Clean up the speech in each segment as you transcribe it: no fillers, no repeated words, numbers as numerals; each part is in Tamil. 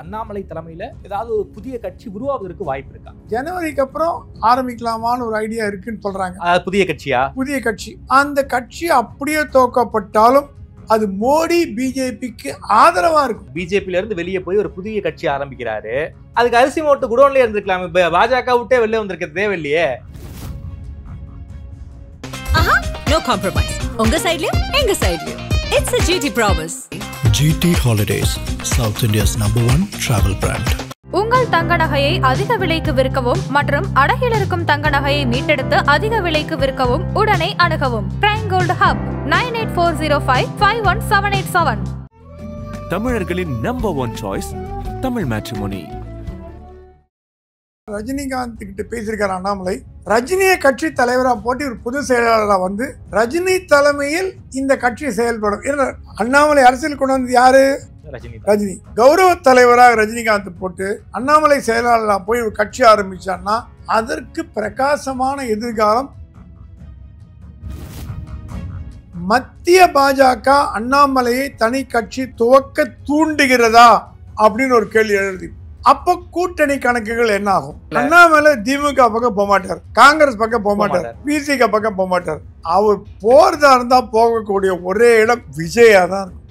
அண்ணாமலை தலைமையில ஏதாவது ஒரு புதிய கட்சி உருவாவதற்கு வாய்ப்பு இருக்கா? ஜனவரிக்கு அப்புறம் ஆரம்பிக்கலாமான்னு ஒரு ஐடியா இருக்குன்னு சொல்றாங்க. புதிய கட்சியா? புதிய கட்சி. அந்த கட்சி அப்படியே தோக்கப்பட்டாலும் அது மோடி பிஜேபிக்கு ஆதரவா இருக்கும். பிஜேபியில இருந்து வெளியே போய் ஒரு புதிய கட்சி ஆரம்பிக்கிறாரு. அதுக்கு அரிசி மூட்டை குடோன்லயே இருந்திருக்கலாம். பாஜக விட்டே வெளியே வந்திருக்க தேவையில்லையே. No compromise. உங்க சைடுலயும் எங்க சைடுலயும். It's a GT promise. GT Holidays, South India's #1 travel brand. உங்கள் தங்க நகையை அதிக விலைக்கு விற்கவும் மற்றும் அடகில் இருக்கும் தங்க நகையை மீட்டெடுத்து அதிக விலைக்கு விற்கவும் உடனே அணுகவும். Prime gold hub 9840551787. தமிழர்களின் #1 சாய்ஸ் தமிழ் மேட்ரிமோனி. ரஜினிகாந்த் கிட்ட பேசியிருக்காரு அண்ணாமலை. ரஜினியை கட்சி தலைவரா போட்டு ஒரு பொது செயலாளரா வந்து ரஜினி தலைமையில் இந்த கட்சி செயல்படும். அண்ணாமலை அரசியல் கொண்டு வந்து யாரு? ரஜினி. கௌரவ தலைவராக ரஜினிகாந்த் போட்டு அண்ணாமலை செயலாளரா போய் ஒரு கட்சி ஆரம்பிச்சான்னா அதற்கு பிரகாசமான எதிர்காலம். மத்திய பாஜக அண்ணாமலையை தனி கட்சி துவக்க தூண்டுகிறதா அப்படின்னு ஒரு கேள்வி எழுதி. அப்ப கூட்டணி கணக்குகள் என்ன ஆகும்? அண்ணாமலை திமுக பக்கம் போக மாட்டார், காங்கிரஸ் பக்கம் போக மாட்டார், பிசிக பக்கம் போக மாட்டார். அவர் போறதா இருந்தா போகக்கூடிய ஒரே இடம் விஜயா தான் இருக்கும்.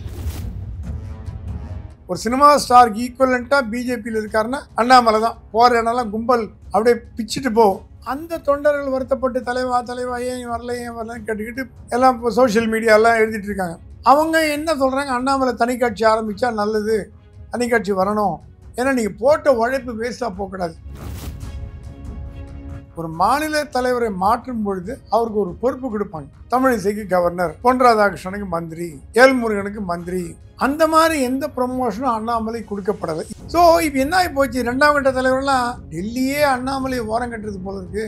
ஒரு சினிமா ஸ்டாருக்கு ஈக்குவலண்டா பிஜேபியில் இருக்காருன்னா அண்ணாமலை தான். போற இடம்லாம் கும்பல் அப்படியே பிச்சுட்டு போகும். அந்த தொண்டர்கள் வருத்தப்பட்டு தலைவா ஏன் வரலன்னு கேட்டுக்கிட்டு எல்லாம் சோசியல் மீடியாலாம் எழுதிட்டு இருக்காங்க. அவங்க என்ன சொல்றாங்க? அண்ணாமலை தனி கட்சி ஆரம்பிச்சா நல்லது, தனி கட்சி வரணும். ஏன்னா நீங்க போட்ட உழைப்பு வேஸ்டா போகக்கூடாது. ஒரு மாநில தலைவரை மாற்றும் பொழுது அவருக்கு ஒரு பொறுப்பு கொடுப்பாங்க. தமிழிசைக்கு கவர்னர், பொன் ராதாகிருஷ்ணனுக்கு மந்திரி, ஏல்முருகனுக்கு மந்திரி. அந்த மாதிரி எந்த ப்ரமோஷனும் அண்ணாமலை கொடுக்கப்படலை. ஸோ இப்போ என்ன ஆகி போச்சு? 2ஆம் கட்ட தலைவர்லாம் டெல்லியே அண்ணாமலை ஓரம் கட்டுறது போல இருக்கு.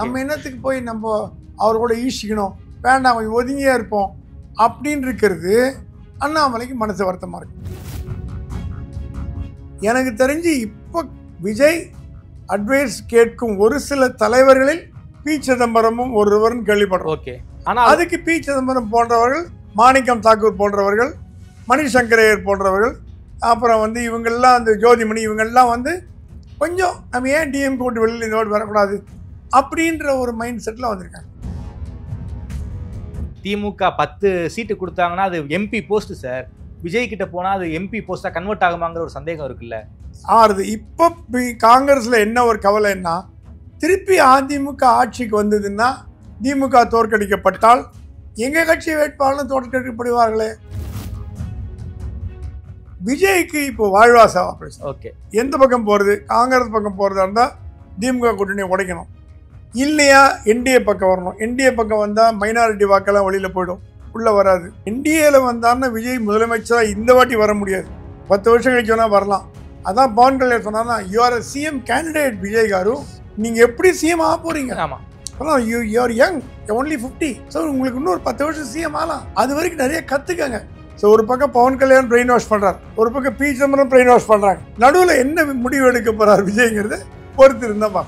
நம்ம என்னத்துக்கு போய் நம்ம அவரோட ஈசிக்கணும், வேண்டாம் கொஞ்சம் ஒதுங்கியா இருப்போம் அப்படின்னு இருக்கிறது அண்ணாமலைக்கு மனசு வருத்தமா இருக்கு. எனக்கு தெரிஞ்சு இப்போ விஜய் அட்வைஸ் கேட்கும் ஒரு சில தலைவர்களில் பி சிதம்பரமும் ஒருவரும் கேள்விப்படுறோம். அதுக்கு பி சிதம்பரம் போன்றவர்கள், மாணிக்கம் தாக்கூர் போன்றவர்கள், மணிசங்கரையர் போன்றவர்கள், அப்புறம் வந்து இவங்கெல்லாம் அந்த ஜோதிமணி இவங்கெல்லாம் வந்து கொஞ்சம் நம்ம ஏன் டிஎம் போட்டு வெளியில் இதோடு வரக்கூடாது அப்படின்ற ஒரு மைண்ட் செட்டில் வந்திருக்காங்க. திமுக 10 சீட்டு கொடுத்தாங்கன்னா அது எம்பி போஸ்ட் சார். விஜய் கிட்ட போனா அது எம்பி போஸ்டா கன்வெர்ட் ஆகுமாங்கிற ஒரு சந்தேகம் இருக்குல்ல. ஆறுது. இப்போ காங்கிரஸ்ல என்ன ஒரு கவலைன்னா, திருப்பி அதிமுக ஆட்சிக்கு வந்ததுன்னா திமுக தோற்கடிக்கப்பட்டால் எங்க கட்சி வேட்பாளர் தோற்கடிக்கப்படுவார்களே. விஜய்க்கு இப்போ வாழ்வாசா ஆபரேஷன். ஓகே, எந்த பக்கம் போறது? காங்கிரஸ் பக்கம் போறதா இருந்தா திமுக கூட்டணியை உடைக்கணும், இல்லையா என்டிஏ பக்கம் வரணும். என்டிஏ பக்கம் வந்தா மைனாரிட்டி வாக்கெல்லாம் வெளியில போயிடும், உள்ள வராது. என்டிஏல வந்தாருன்னா விஜய் முதலமைச்சரா இந்த வாட்டி வர முடியாது. 10 வருஷம் கழிச்சு வேணா வரலாம். அதான் பவன் கல்யாண் சொன்னா, you are a CM candidate Vijay car, நீங்க எப்படி சிஎம் ஆக போறீங்க? ஆமா, you are young, only 50. So உங்களுக்கு இன்னொரு 10 வருஷம் சிஎம் ஆகலாம். அது வரைக்கும் நிறைய கத்துக்கங்க. ஸோ ஒரு பக்கம் பவன் கல்யாண் பிரெயின் வாஷ் பண்றாரு, ஒரு பக்கம் பி சிதம்பரம் பிரெயின் வாஷ் பண்றாங்க. நடுவில் என்ன முடிவு எடுக்க போறாரு விஜய்ங்கிறது பொறுத்து இருந்தா.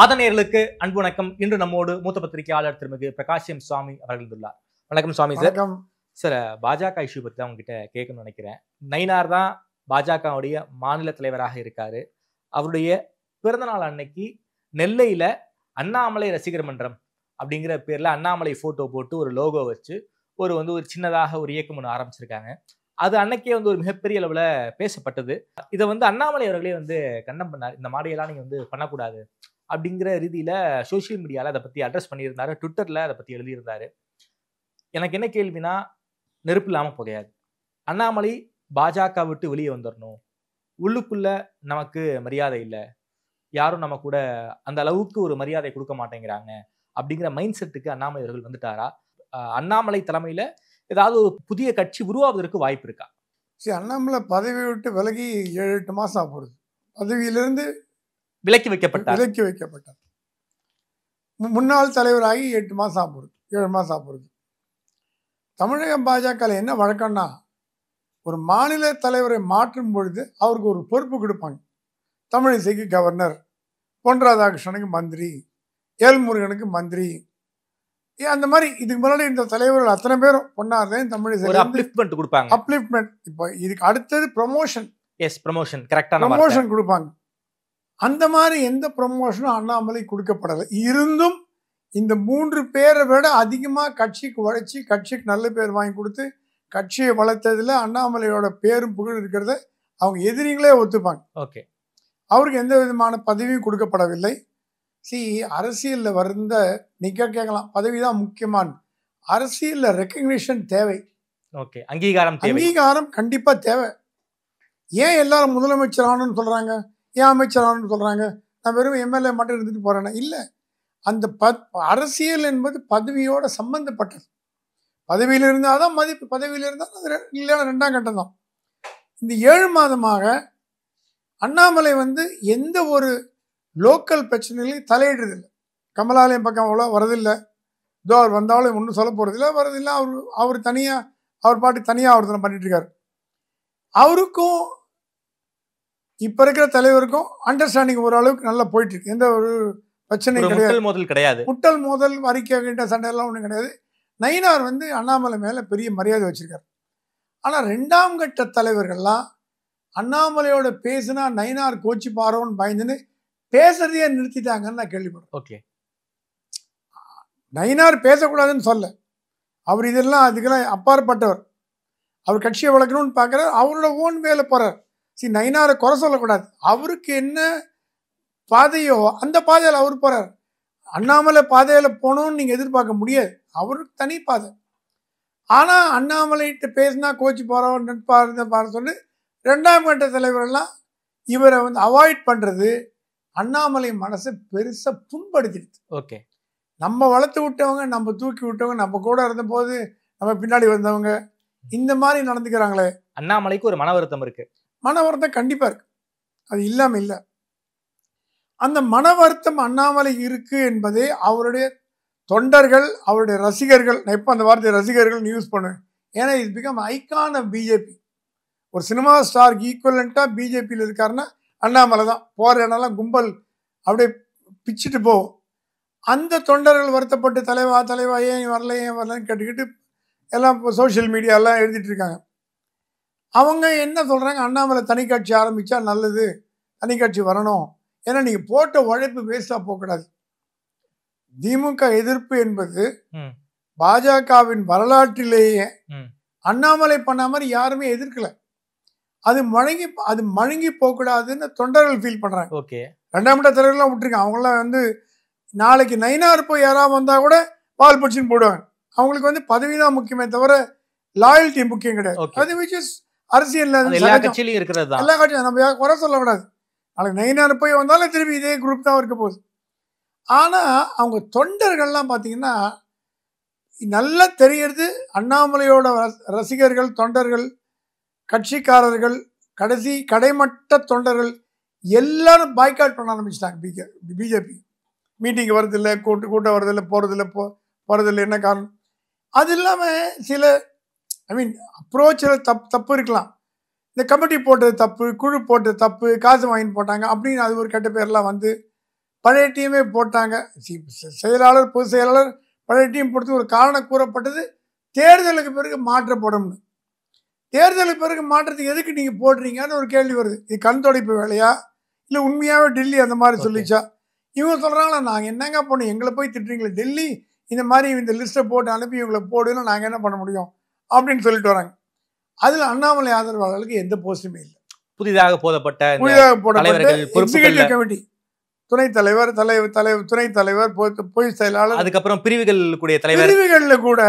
ஆதனையர்களுக்கு அன்பு வணக்கம். இன்று நம்மோடு மூத்த பத்திரிகையாளர் திருமிகு பிரகாஷம் சுவாமி அவர்கள் உள்ளார். வணக்கம் சுவாமி சார். சார், பாஜக இஷ்யூ பற்றி தான் உங்ககிட்ட கேட்கணும்னு நினைக்கிறேன். நயினார் தான் பாஜகவுடைய மாநில தலைவராக இருக்காரு. அவருடைய பிறந்தநாள் அன்னைக்கு நெல்லையில அண்ணாமலை ரசிகர் மன்றம் அப்படிங்கிற பேர்ல அண்ணாமலை போட்டோ போட்டு ஒரு லோகோ வச்சு ஒரு சின்னதாக ஒரு இயக்கம் ஒன்று ஆரம்பிச்சிருக்காங்க. அது அன்னைக்கே ஒரு மிகப்பெரிய அளவுல பேசப்பட்டது. இதை அண்ணாமலை அவர்களே கண்டம் பண்ணார். இந்த மாதிரியெல்லாம் நீங்க பண்ணக்கூடாது அப்படிங்கிற ரீதியில சோசியல் மீடியால அதை பத்தி அட்ரஸ் பண்ணியிருந்தாரு, ட்விட்டர்ல அதை பத்தி எழுதியிருந்தாரு. எனக்கு என்ன கேள்வினா, நெருப்பு இல்லாம புகையாது. அண்ணாமலை பாஜக விட்டு வெளியே வந்துடணும், உள்ளுக்குள்ள நமக்கு மரியாதை இல்லை, யாரும் நம்ம கூட அந்த அளவுக்கு ஒரு மரியாதை கொடுக்க மாட்டேங்கிறாங்க அப்படிங்கிற மைண்ட் செட்டுக்கு அண்ணாமலை அவர்கள் வந்துட்டாரா? அண்ணாமலை தலைமையில ஏதாவது ஒரு புதிய கட்சி உருவாவதற்கு வாய்ப்பு இருக்கா? சரி, அண்ணாமலை பதவி விட்டு விலகி 7-8 மாசம் ஆகுது. பதவியிலிருந்து விலக்கி வைக்கப்பட்டார். முன்னாள் தலைவராகி 8 மாசம் ஆகுது, 7 மாசம் ஆகுது. தமிழக பாஜக என்ன வழக்கம்னா, ஒரு மாநில தலைவரை மாற்றும் பொழுது அவருக்கு ஒரு பொறுப்பு கொடுப்பாங்க. தமிழிசைக்கு கவர்னர், பொன் ராதாகிருஷ்ணனுக்கு மந்திரி, ஏல்முருகனுக்கு மந்திரி, அந்த மாதிரி இதுக்கு முன்னாடி இந்த தலைவர்கள் அத்தனை பேரும் பொன்னார்தான் தமிழிசை அப்லிஃப்ட்மெண்ட் கொடுப்பாங்க. அப்லிஃப்ட்மெண்ட். இப்போ இதுக்கு அடுத்தது ப்ரமோஷன். எஸ், ப்ரமோஷன் கரெக்டான ப்ரமோஷன் கொடுப்பாங்க. அந்த மாதிரி எந்த ப்ரமோஷனும் அண்ணாமலை கொடுக்கப்படலை. இருந்தும் இந்த 3 பேரை விட அதிகமாக கட்சிக்கு உழைச்சி கட்சிக்கு நல்ல பேர் வாங்கி கொடுத்து கட்சியை வளர்த்ததில் அண்ணாமலையோட பேரும் புகழ் இருக்கிறத அவங்க எதிரிங்களே ஒத்துப்பாங்க. ஓகே, அவருக்கு எந்த விதமான பதவியும் கொடுக்கப்படவில்லை. அரசியலில் வருந்த நீங்க கேட்கலாம், பதவி தான் முக்கியமான. அரசியலில் ரெக்கக்னிஷன் தேவை. ஓகே, அங்கீகாரம் கண்டிப்பாக தேவை. ஏன் எல்லாரும் முதலமைச்சர் ஆகணும்னு சொல்கிறாங்க, ஏன் அமைச்சர் ஆகணும்னு சொல்கிறாங்க? நான் வெறும் எம்எல்ஏ மட்டும் இருந்துட்டு போகிறேன்னா இல்லை. அந்த அரசியல் என்பது பதவியோட சம்பந்தப்பட்டது. பதவியில் இருந்தால் தான் மதிப்பு, பதவியில் இருந்தால் அது இல்லைன்னா 2ஆம் கட்டம் தான். இந்த 7 மாதமாக அண்ணாமலை எந்த ஒரு லோக்கல் பிரச்சனைகளையும் தலையிடுறதில்லை. கமலாலயம் பக்கம் அவ்வளோ வரதில்லை. இதோ அவர் வந்தாலும் ஒன்றும் சொல்ல போகிறதில்லை, வரதில்லை. அவர் தனியாக அவர் பாட்டு தனியாக ஒருத்தனை பண்ணிட்டு இருக்காரு. அவருக்கும் இப்போ இருக்கிற தலைவருக்கும் அண்டர்ஸ்டாண்டிங் ஓரளவுக்கு நல்லா போயிட்டு இருக்கு. எந்த ஒரு பிரச்சனையும் கிடையாது. முட்டல் மோதல் அறிக்கைகிட்ட சண்டையெல்லாம் ஒன்றும் கிடையாது. நயினார் அண்ணாமலை மேலே பெரிய மரியாதை வச்சிருக்காரு. ஆனால் 2ஆம் கட்ட தலைவர்கள்லாம் அண்ணாமலையோட பேசுனா நயினார் கோச்சி பாரோன்னு பயந்துன்னு பேசுறதையே நிறுத்திட்டாங்கன்னு நான் கேள்விப்படுறேன். ஓகே, நயினார் பேசக்கூடாதுன்னு சொல்ல, அவர் அதுக்கெல்லாம் அப்பாற்பட்டவர். அவர் கட்சியை வளர்க்கணும்னு பார்க்குறாரு, அவரோட ஓன் வேலை போகிறார். நயினாரை குறை சொல்லக்கூடாது. அவருக்கு என்ன பாதையோ அந்த பாதையில் அவர் போகிறார். அண்ணாமலை பாதையில் போகணும்னு நீங்கள் எதிர்பார்க்க முடியாது. அவருக்கு தனி பாதை. ஆனால் அண்ணாமலைகிட்ட பேசினா கோச்சி போகிறோம் நட்பாக சொல்லி 2ஆம் கட்ட தலைவரெல்லாம் இவரை அவாய்ட் பண்ணுறது அண்ணாமலை மனசை பெருசாக புண்படுத்திடுது. ஓகே, நம்ம வளர்த்து விட்டவங்க, நம்ம தூக்கி விட்டவங்க, நம்ம கூட இருந்தபோது நம்ம பின்னாடி வந்தவங்க இந்த மாதிரி நடந்துக்கிறாங்களே. அண்ணாமலைக்கு ஒரு மன வருத்தம் இருக்கு. மன வருத்தம் கண்டிப்பாக இருக்கு, அது இல்லாமல் இல்லை. அந்த மன வருத்தம் அண்ணாமலை இருக்கு என்பதே அவருடைய தொண்டர்கள், அவருடைய ரசிகர்கள். நான் இப்போ அந்த வார்த்தை ரசிகர்கள் யூஸ் பண்ணுவேன். ஏன்னா இது பிகம் ஐகான் ஆஃப் பிஜேபி. ஒரு சினிமா ஸ்டாருக்கு ஈக்குவலண்ட்டாக பிஜேபியில் இருக்காருன்னா அண்ணாமலை தான். போகிற இடம்லாம் கும்பல் அப்படியே பிச்சுட்டு போகும். அந்த தொண்டர்கள் வருத்தப்பட்டு தலைவா ஏன் வரலன்னு கேட்டுக்கிட்டு எல்லாம் இப்போ சோஷியல் மீடியாலாம் எழுதிட்டு இருக்காங்க. அவங்க என்ன சொல்கிறாங்க, அண்ணாமலை தனி கட்சி ஆரம்பித்தா நல்லது, தனி கட்சி வரணும். ஏன்னா நீங்கள் போட்ட உழைப்பு வேஸ்ட்டாக போகக்கூடாது. திமுக எதிர்ப்பு என்பது பாஜகவின் வரலாற்றிலேயே அண்ணாமலை பண்ண மாதிரி யாருமே எதிர்க்கல. அது மழுங்கி போகக்கூடாதுன்னு தொண்டர்கள் ஃபீல் பண்ணுறாங்க. ஓகே, 2ஆம் கட்ட தலைவர்கள்லாம் விட்டுருக்காங்க. அவங்களாம் நாளைக்கு நயினார் போய் யாராவது வந்தால் கூட பால் பிடிச்சின்னு போடுவாங்க. அவங்களுக்கு பதவி தான் முக்கியமே தவிர லாயல்ட்டி முக்கியம் கிடையாது. அது விச் இஸ் அரசியல் எல்லா கட்சியிலும் இருக்கிறது. எல்லா கட்சியும் நம்ம குறை சொல்லக்கூடாது. நாளைக்கு நயினார் போய் வந்தாலும் திருப்பி இதே குரூப் தான் இருக்க போகுது. ஆனால் அவங்க தொண்டர்கள்லாம் பார்த்தீங்கன்னா நல்லா தெரியறது, அண்ணாமலையோட ரசிகர்கள், தொண்டர்கள், கட்சிக்காரர்கள், கடைமட்ட தொண்டர்கள் எல்லாரும் பாய்காட் பண்ண ஆரம்பிச்சிட்டாங்க. பிஜேபி மீட்டிங் வரதில்லை, கூட்டம் வரதில்லை, போகிறதில்லை. என்ன காரணம்? அது இல்லாமல் சில அப்ரோச்சில் தப்பு இருக்கலாம். இந்த கமிட்டி போட்டது தப்பு, குழு போட்டது தப்பு, காசு வாங்கி போட்டாங்க அப்படின்னு அது ஒரு கெட்ட பேர்லாம் பழைய டீமே போட்டாங்க. செயலாளர், பொதுச் செயலாளர் பழைய டீம் போட்டு ஒரு காரணம் கூறப்பட்டது தேர்தலுக்கு பிறகு மாற்றப்படும்னு. தேர்தலுக்கு பிறகு மாற்றத்துக்கு எதுக்கு நீங்கள் போடுறீங்கன்னு ஒரு கேள்வி வருது. இது கண் துடைப்பு வேலையா இல்லை உண்மையாகவே டெல்லி அந்த மாதிரி சொல்லிச்சா? இவங்க சொல்கிறாங்களா, நாங்கள் என்னங்க பண்ணோம், எங்களை போய் திட்டுறீங்களே, டெல்லி இந்த மாதிரி இந்த லிஸ்ட்டை போட்டு அனுப்பி இவங்களை போடுன்னு நாங்கள் என்ன பண்ண முடியும் அப்படின்னு சொல்லிட்டு வராங்க. அதில் அண்ணாமலை ஆதரவாளர்களுக்கு எந்த போஸ்ட்டுமே இல்லை. புதிதாக போடப்பட்ட எக்ஸிகியூட்டிவ் கமிட்டி துணைத் தலைவர், துணைத் தலைவர், பொதுச் செயலாளர், அதுக்கப்புறம் பிரிவுகளுடைய தலைவர், பிரிவுகளில் கூட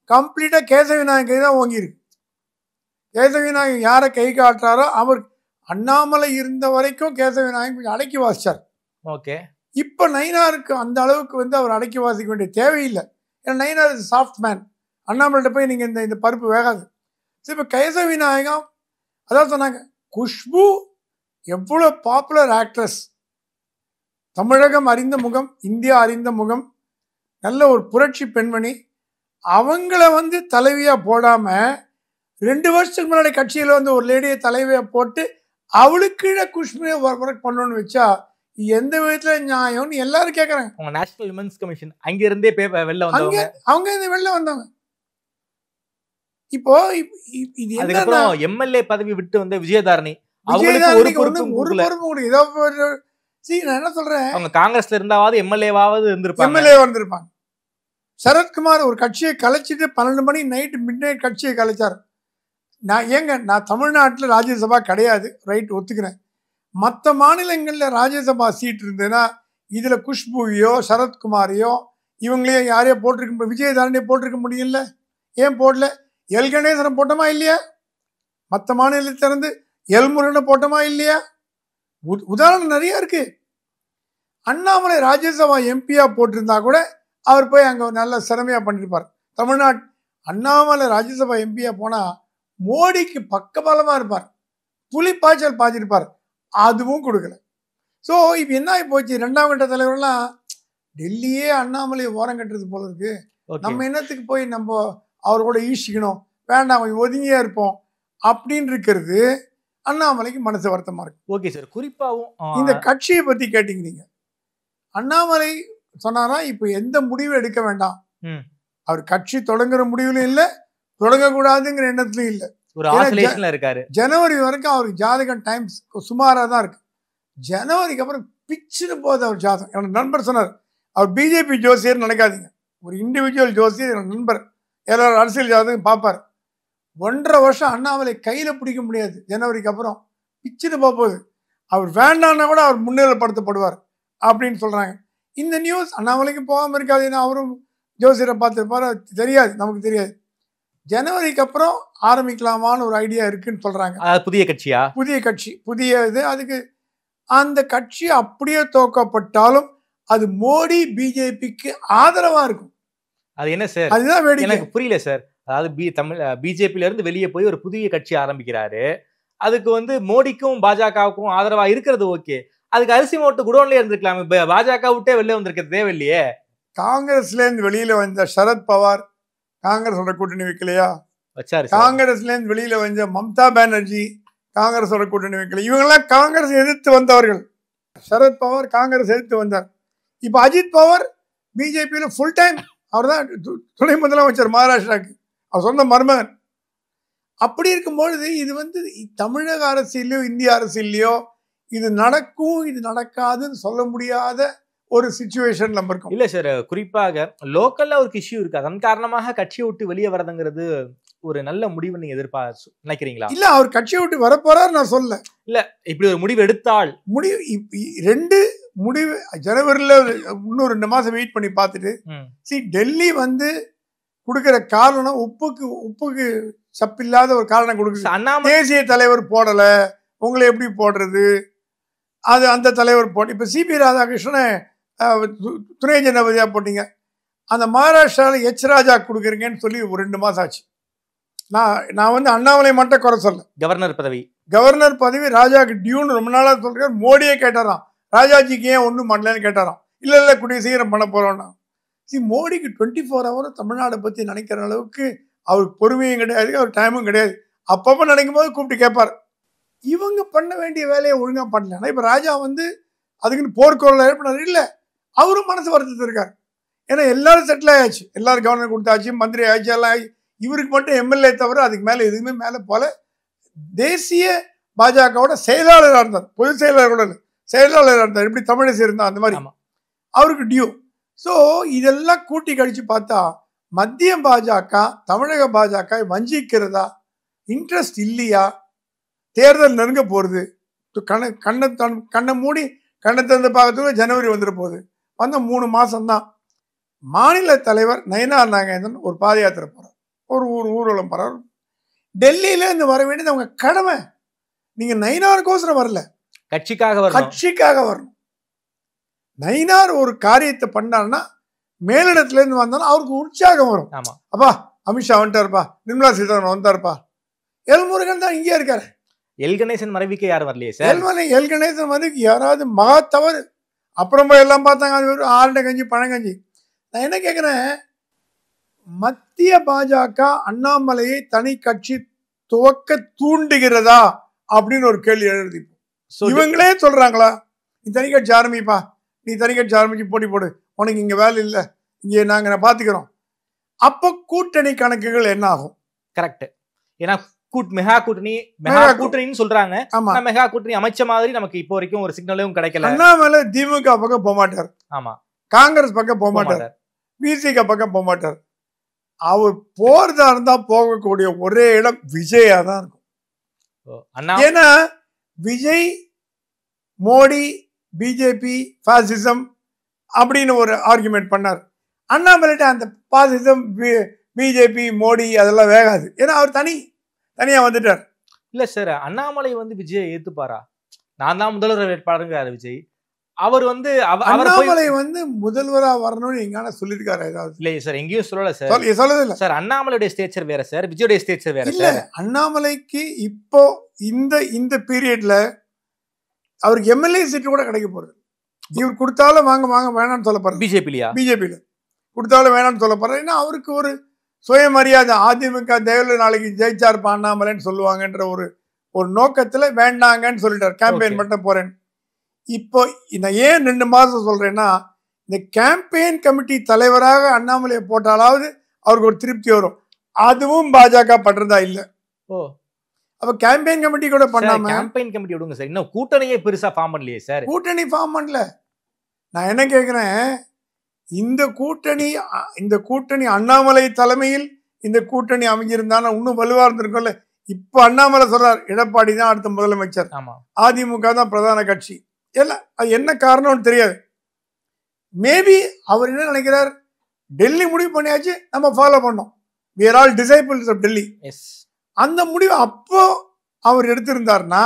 கம்ப்ளீட்டாக கேசவி நாயகை தான் ஓங்கியிருக்கு. கேசவி நாயகன் யாரை கை காட்டுறாரோ அவர். அண்ணாமலை இருந்த வரைக்கும் கேசவி நாயகன் கொஞ்சம் அடக்கி வாசிச்சார். ஓகே, இப்போ நயினாருக்கு அந்த அளவுக்கு அவர் அடக்கி வாசிக்க வேண்டிய தேவையில்லை. ஏன்னா நயினார் இஸ் சாஃப்ட் மேன். அண்ணாமலைகிட்ட போய் நீங்கள் இந்த பருப்பு வேகாது. சரி, இப்போ கேசவி நாயகம் அதான் சொன்னாங்க, குஷ்பு எவ்வளோ பாப்புலர் ஆக்ட்ரஸ், தமிழகம் அறிந்த முகம், இந்தியா அறிந்த முகம், நல்ல ஒரு புரட்சி பெண்மணி. அவங்கள தலைவியாக போடாமல் 2 வருஷத்துக்கு முன்னாடி கட்சியில் ஒரு லேடியை தலைவியாக போட்டு அவளுக்கு கீழே குஷ்புவை ஒர்க் பண்ணணும்னு வச்சா எந்த விதத்துல நியாயம்னு எல்லாரும் கேட்கறாங்க. உங்க நேஷனல் விமென்ஸ் கமிஷன் அங்க இருந்தே வெளில வந்தவங்க, அவங்க இந்த வெளில வந்தாங்க. இப்போ இது அதுக்கப்புறம் எம்எல்ஏ பதவி விட்டு வந்த விஜயதாரணி விஜயதாரணிக்கு ஒரு பொறுப்பு கூட ஏதோ நான் என்ன சொல்றேன், அவங்க காங்கிரஸ்ல இருந்தாவது எம்எல்ஏவாவது இருந்திருப்பாங்க, எம்எல்ஏ வந்திருப்பாங்க. சரத்குமார் ஒரு கட்சியை கலைச்சிட்டு 12 மணி நைட்டு மிட் நைட் கட்சியை கலைச்சார். நான் தமிழ்நாட்டில் ராஜ்யசபா கிடையாது, ரைட் ஒத்துக்கிறேன். மற்ற மாநிலங்களில் ராஜ்யசபா சீட் இருந்ததுன்னா இதுல குஷ்புவையோ சரத்குமாரையோ இவங்களையும் யாரையோ போட்டிருக்க, விஜயதாரணியை போட்டிருக்க முடியல. ஏன் போடல? எல் கணேசனை போட்டோமா இல்லையா? மற்ற மாநிலத்திலிருந்து எல் முருகனை போட்டோமா இல்லையா? உதாரணம் நிறைய இருக்கு. அண்ணாமலை ராஜ்யசபா எம்பியா போட்டிருந்தா கூட அவர் போய் அங்க நல்ல சிறமையா பண்ணிருப்பார். தமிழ்நாடு அண்ணாமலை ராஜ்யசபா எம்பியா போனா மோடிக்கு பக்கபலமா இருப்பார், புலிப்பாய்ச்சல் பாய்ச்சிருப்பார். அதுவும் கொடுக்கல. ஸோ இப்போ என்ன ஆகி போச்சு, 2ஆம் கட்ட தலைவர்லாம் டெல்லியே அண்ணாமலை ஓரம் கட்டுறது போல இருக்கு. நம்ம என்னத்துக்கு போய் நம்ம அவர் கூட ஈசிக்கணும், வேண்டாம் கொஞ்சம் ஒதுங்கியா இருப்போம் அப்படின்னு இருக்கிறது அண்ணாமலைக்கு மனசு வருத்தமா இருக்கு. ஓகே சார், குறிப்பாகவும் இந்த கட்சியை பத்தி கேட்டீங்க நீங்க. அண்ணாமலை சொன்னாரா இப்போ எந்த முடிவும் எடுக்க வேண்டாம், அவர் கட்சி தொடங்குற முடிவுலையும் இல்லை, தொடங்கக்கூடாதுங்கிற எண்ணத்துலையும் இல்லை, ஒரு ஆசோலேஷன்ல இருக்காரு. ஜனவரி வரைக்கும் அவருக்கு ஜாதகம் டைம்ஸ் சுமாராக தான் இருக்கு. ஜனவரிக்கு அப்புறம் பிச்சுன்னு போகுது அவர் ஜாதகம். என்னோட நண்பர் சொன்னார், அவர் பிஜேபி ஜோசியர் நினைக்காதீங்க, ஒரு இண்டிவிஜுவல் ஜோசியர். என்னோட நண்பர் எல்லாரும் அரசியல் ஜாதகம் பார்ப்பார். 1.5 வருஷம் அண்ணாமலை கையில பிடிக்க முடியாது. ஜனவரிக்கு அப்புறம் பிச்சுன்னு போகுது. அவர் வேண்டான்னா கூட அவர் முன்னிலைப்படுத்தப்படுவார் அப்படின்னு சொல்றாங்க. இந்த நியூஸ் அண்ணாமலைக்கு போகாம இருக்காது, ஏன்னா அவரும் ஜோசியரை பார்த்துருப்பாரு, தெரியாது, நமக்கு தெரியாது. ஜனவரிக்கு அப்புறம் ஆரம்பிக்கலாமான்னு ஒரு ஐடியா இருக்குன்னு சொல்றாங்க. புதிய கட்சியா? புதிய கட்சி, புதிய இது. அதுக்கு அந்த கட்சி அப்படியே தோக்கப்பட்டாலும் அது மோடி பிஜேபிக்கு ஆதரவா இருக்கும். அது என்ன சார்? அதுதான் வேடிக்கை. எனக்கு புரியல சார். அதாவது பிஜேபியில இருந்து வெளியே போய் ஒரு புதிய கட்சி ஆரம்பிக்கிறாரு, அதுக்கு மோடிக்கும் பாஜகவுக்கும் ஆதரவா இருக்கிறது ஓகே, அதுக்கு அரிசி மூட்டை குடோன்ல இருந்திருக்கலாம், பாஜக விட்டே வெளியே வந்திருக்கிறது தேவையில்லையே. காங்கிரஸ்ல இருந்து வெளியில வந்த சரத் பவார் காங்கிரஸோட கூட்டணி வைக்கலையா? வச்சாரு. காங்கிரஸ்ல இருந்து வெளியில வந்த மம்தா பானர்ஜி காங்கிரஸோட கூட்டணி வைக்கல. இவங்கெல்லாம் காங்கிரஸ் எதிர்த்து வந்தவர்கள். சரத் பவார் காங்கிரஸ் எதிர்த்து வந்தார். இப்ப அஜித் பவார் பிஜேபியில ஃபுல் டைம், அவர் தான் துணை முதலமைச்சர் மகாராஷ்டிராக்கு, அவர் சொந்த மருமகன். அப்படி இருக்கும்பொழுது இது தமிழக அரசியலையோ இந்திய அரசியலையோ இது நடக்கும் இது நடக்காதுன்னு சொல்ல முடியாத ஒரு சிச்சுவேஷன் நம்ம இருக்கும். இல்ல சார், குறிப்பாக லோக்கல்ல ஒரு இஷ்யூ இருக்கு, அதன் காரணமாக கட்சியை விட்டு வெளியே வரதுங்கிறது ஒரு நல்ல முடிவு நீங்க நினைக்கிறீங்களா? இல்ல, அவர் கட்சியை விட்டு வரப்போறாரு நான் சொல்ல. இல்ல, இப்படி ஒரு முடிவு எடுத்தால் ரெண்டு முடிவு ஜனவரியில இன்னும் 2 மாசம் வெயிட் பண்ணி பார்த்துட்டு டெல்லி கொடுக்கிற காரணம் உப்புக்கு சப்பில்லாத ஒரு காரணம் கொடுக்குது. தேசிய தலைவர் போடல, உங்களை எப்படி போடுறது, அது அந்த தலைவர் போட்டு. இப்ப சிபி ராதாகிருஷ்ணனை துணை ஜனாதிபதியா போட்டீங்க, அந்த மகாராஷ்டிராவில் எச் ராஜா கொடுக்குறீங்கன்னு சொல்லி ஒரு 2 மாசம் ஆச்சு. நான் அண்ணாமலை மட்டும் குறை சொல்ல, கவர்னர் பதவி ராஜாக்கு டியூன்னு ரொம்ப நாளா சொல்றாரு. மோடியே கேட்டாராம், ராஜாஜிக்கு ஏன் ஒன்றும் பண்ணலன்னு கேட்டாராம். இல்ல கூடிய சீக்கிரம் பண்ண போறோம்னா. மோடிக்கு 24 hours தமிழ்நாடை பத்தி நினைக்கிற அளவுக்கு அவருக்கு பொறுமையும் கிடையாது, அவர் டைமும் கிடையாது. அப்பப்ப நினைக்கும் போது கூப்பிட்டு கேட்பார். இவங்க பண்ண வேண்டிய வேலையை ஒழுங்கா பண்ணல. இப்ப ராஜா அதுக்குன்னு போர்க்கோளம் ஏற்படாது இல்லை, அவரும் மனசு வருத்தத்தில் இருக்காரு. ஏன்னா எல்லாரும் செட்டில் ஆயாச்சு, எல்லாரும் கவர்னர் கொடுத்தாச்சு, மந்திரி ஆயிடுச்சு, எல்லாம் ஆகி இவருக்கு மட்டும் எம்எல்ஏ தவிர அதுக்கு மேல எதுவுமே மேல போல. தேசிய பாஜகவோட செயலாளராக இருந்தார், பொதுச் செயலாளரோட செயலாளராக இருந்தார், எப்படி தமிழிசை இருந்தா அந்த மாதிரி அவருக்கு டியூ. ஸோ இதெல்லாம் கூட்டி கழிச்சு பார்த்தா மத்திய பாஜக தமிழக பாஜக வஞ்சிக்கிறதா, இன்ட்ரெஸ்ட் இல்லையா, தேர்தல் நெருங்க போறது, கண்ணை மூடி கண்ணை திறந்த பார்க்கறதுக்கு ஜனவரி வந்துட போகுது. 3 மாசம்தான். மாநில தலைவர் நயினார் நாகேந்திரன் ஒரு பாத யாத்திரை போறார், ஒரு ஊர்வலம் போறார். டெல்லியில இருந்து வர வேண்டியது அவங்க கடமை. நீங்க நயினாருக்கோசரம் வரல, கட்சிக்காக வரணும். நயினார் ஒரு காரியத்தை பண்ணாருன்னா மேலிடத்துல இருந்து வந்தாலும் அவருக்கு உற்சாகம் வரும். அப்பா அமித்ஷா வந்துட்டாருப்பா, நிர்மலா சீதாராமன் வந்தாருப்பா, எல் முருகன் தான் இங்கே இருக்காரு. எல் கணேசன் மறைவிக்கு யாரும் வரலையே சார். எல் கணேசன் மறைவிக்கு யாராவது மகா தவறு. அப்புறம் போய் எல்லாம் பார்த்தாங்க, அது ஒரு 6 கஞ்சி பழங்கஞ்சி. நான் என்ன கேட்கிறேன், மத்திய பாஜக அண்ணாமலையை தனி கட்சி துவக்க தூண்டுகிறதா அப்படின்னு ஒரு கேள்வி எழுதி இவங்களே சொல்றாங்களா? நீ தனி கட்சி ஆரம்பிப்பா, நீ தனி கட்சி ஆரம்பிச்சு போட்டி போடு, உனக்கு இங்கே வேலை இல்லை, இங்கே நாங்கள் பார்த்துக்கிறோம். அப்போ கூட்டணி கணக்குகள் என்ன ஆகும்? கரெக்ட். ஏன்னா மெகா கூட்டணின்னு சொல்றாங்க. ஆமா, மெகா கூட்டணி அமைச்ச மாதிரி நமக்கு இப்போ வரைக்கும் ஒரு சிக்னலும் கிடைக்கல. அண்ணாமலை திமுக பக்கம் போக மாட்டார், ஆமா, காங்கிரஸ் பக்கம் போக மாட்டார், பிசிக பக்கம் போக மாட்டார். அவர் போறதா இருந்தா போகக்கூடிய ஒரே இடம் விஜயா தான் இருக்கும். ஏன்னா விஜய், மோடி, பிஜேபி, பாசிசம் அப்படின்னு ஒரு ஆர்குமெண்ட் பண்ணார். அண்ணாமலைட்ட அந்த பாசிசம், பிஜேபி, மோடி அதெல்லாம் வேகாது. ஏன்னா அவர் தனியா வந்துட்டார். இல்ல சார், அண்ணாமலை வந்து விஜயை ஏத்துப்பாரா? நான் தான் முதல்வர் வேட்பாளருங்கிறாரு விஜய். அவர் வந்து அண்ணாமலை வந்து முதல்வரா வரணும்னு எங்கான சொல்லியிருக்காரு ஏதாவது? இல்ல சார், எங்கேயும் சொல்லல சார். சொல்லவே இல்லை சார். அண்ணாமலையுடைய ஸ்டேச்சர் வேற சார், விஜயோடைய ஸ்டேச்சர் வேற இல்ல. அண்ணாமலைக்கு இப்போ இந்த பீரியட்ல அவருக்கு எம்எல்ஏ சீட்டு கூட கிடைக்க போறது. இவர் கொடுத்தாலும் வாங்க வேணாம்னு சொல்ல போறாரு. பிஜேபியில கொடுத்தாலும் வேணாம்னு சொல்ல போறாரு. ஏன்னா அவருக்கு ஒரு சுயமரியாதை, அதிமுக தேவையில்லை நாளைக்கு ஜெயிச்சார்ப்பா அண்ணாமலைன்னு சொல்லுவாங்கன்ற ஒரு நோக்கத்துல வேண்டாங்கன்னு சொல்லிட்டார். கேம்பெயின் மட்டும் போறேன். இப்போ நான் ஏன் 2 மாதம் சொல்றேன்னா, இந்த கேம்பெயின் கமிட்டி தலைவராக அண்ணாமலையை போட்டாலாவது அவருக்கு ஒரு திருப்தி வரும். அதுவும் பாஜக பண்றதா இல்ல. அப்ப கேம்பெயின் கமிட்டி கூட பண்ணாம, கேம்பெயின் கமிட்டி விடுங்க சார், இன்னும் கூட்டணியே பெருசா ஃபார்ம் பண்ணலையே சார். கூட்டணி ஃபார்ம் பண்ணல. நான் என்ன கேட்கிறேன், இந்த கூட்டணி அண்ணாமலை தலைமையில் இந்த கூட்டணி அமைஞ்சிருந்தாலும் இன்னும் வலுவா இருந்திருக்கும்ல. இப்ப அண்ணாமலை சொல்றார் எடப்பாடி தான் அடுத்த முதலமைச்சர், அதிமுக தான் பிரதான கட்சி. எல்லாம் அது என்ன காரணம்னு தெரியாது. மேபி அவர் என்ன நினைக்கிறார், டெல்லி முடிவு பண்ணியாச்சு, நம்ம ஃபாலோ பண்ணோம், we are all disciples of Delhi. அந்த முடிவு அப்போ அவர் எடுத்திருந்தார்னா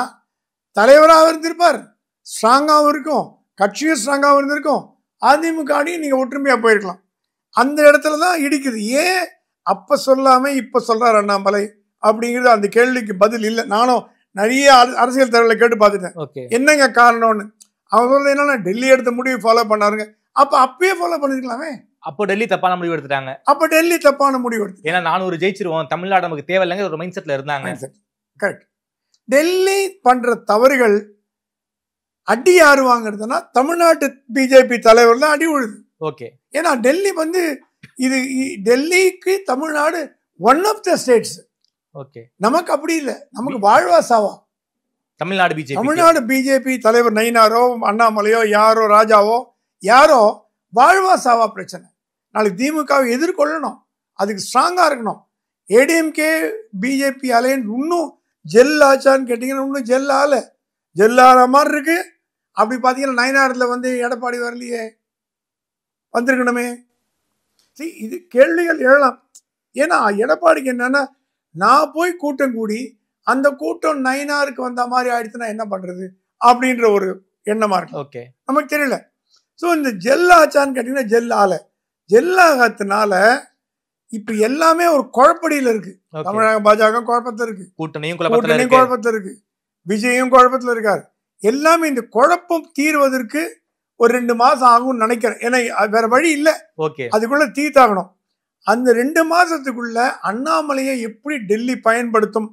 தலைவராக இருந்திருப்பார், ஸ்ட்ராங்காகவும் இருக்கும், கட்சியும் ஸ்ட்ராங்காகவும் இருந்திருக்கும், அதிமுகவையும் நீங்க ஒற்றுமையா போயிருக்கலாம். அந்த இடத்துல தான் இடிக்குது. ஏன் அப்ப சொல்லாம இப்ப சொல்றாரு அண்ணாமலை அப்படிங்கிறது அந்த கேள்விக்கு பதில் இல்லை. நானும் நிறைய அரசியல் தலைவர்களை கேட்டு பார்த்துட்டேன், என்னங்க காரணம்னு. அவங்க சொல்றது என்னன்னா, டெல்லி எடுத்த முடிவு ஃபாலோ பண்ணாருங்க. அப்பயே ஃபாலோ பண்ணிருக்கலாமே. அப்போ டெல்லி தப்பான முடிவு எடுத்துட்டாங்க. ஏன்னா 400 ஜெயிச்சிருவோம், தமிழ்நாடு நமக்கு தேவையில்லைங்க ஒரு மைண்ட் செட்ல இருந்தாங்க. கரெக்ட். டெல்லி பண்ற தவறுகள் அடி யாரு வாங்குறதுன்னா தமிழ்நாட்டு பிஜேபி தலைவர் தான் அடி விழுது. ஓகே. ஏன்னா டெல்லி வந்து டெல்லிக்கு Tamil Nadu one of the states. Okay. நமக்கு அப்படி இல்லை, நமக்கு வாழ்வா சாவா. தமிழ்நாடு பிஜேபி தலைவர் நயினாரோ அண்ணாமலையோ யாரோ ராஜாவோ யாரோ வாழ்வா சாவா பிரச்சனை. நாளைக்கு திமுகவை எதிர்கொள்ளணும், அதுக்கு ஸ்ட்ராங்கா இருக்கணும். ஏடிஎம்கே பிஜேபி அலையன்ஸ் இன்னும் ஜெல் ஆச்சான்னு கேட்டீங்கன்னா இன்னும் ஜெல்லாற மாதிரி இருக்கு. அப்படி பார்த்தீங்கன்னா நயினாரில் வந்து எடப்பாடி வரலையே, வந்திருக்கணுமே. இது கேள்விகள் எழலாம். ஏன்னா எடப்பாடிக்கு என்னன்னா, நான் போய் கூட்டம் கூடி அந்த கூட்டம் நயினாருக்கு வந்த மாதிரி ஆயிடுச்சுன்னா என்ன பண்றது அப்படின்ற ஒரு எண்ணமா இருக்கு. ஓகே, நமக்கு தெரியல. ஸோ இந்த ஜெல் ஆச்சான்னு கேட்டீங்கன்னா ஜெல்லாகத்தினால இப்ப எல்லாமே ஒரு குழப்படியில இருக்கு. தமிழக பாஜக குழப்பத்துல இருக்கு, கூட்டணியும் குழப்பத்துல இருக்கு, விஜயும் குழப்பத்துல இருக்காரு. எல்லாமே இந்த குழப்பம் தீர்வதற்கு ஒரு 2 மாசம் ஆகும்னு நினைக்கிறேன். ஏன்னா வேற வழி இல்லை, அதுக்குள்ள தீர்த்தாகணும். அந்த 2 மாசத்துக்குள்ள அண்ணாமலையை எப்படி டெல்லி பயன்படுத்தும்,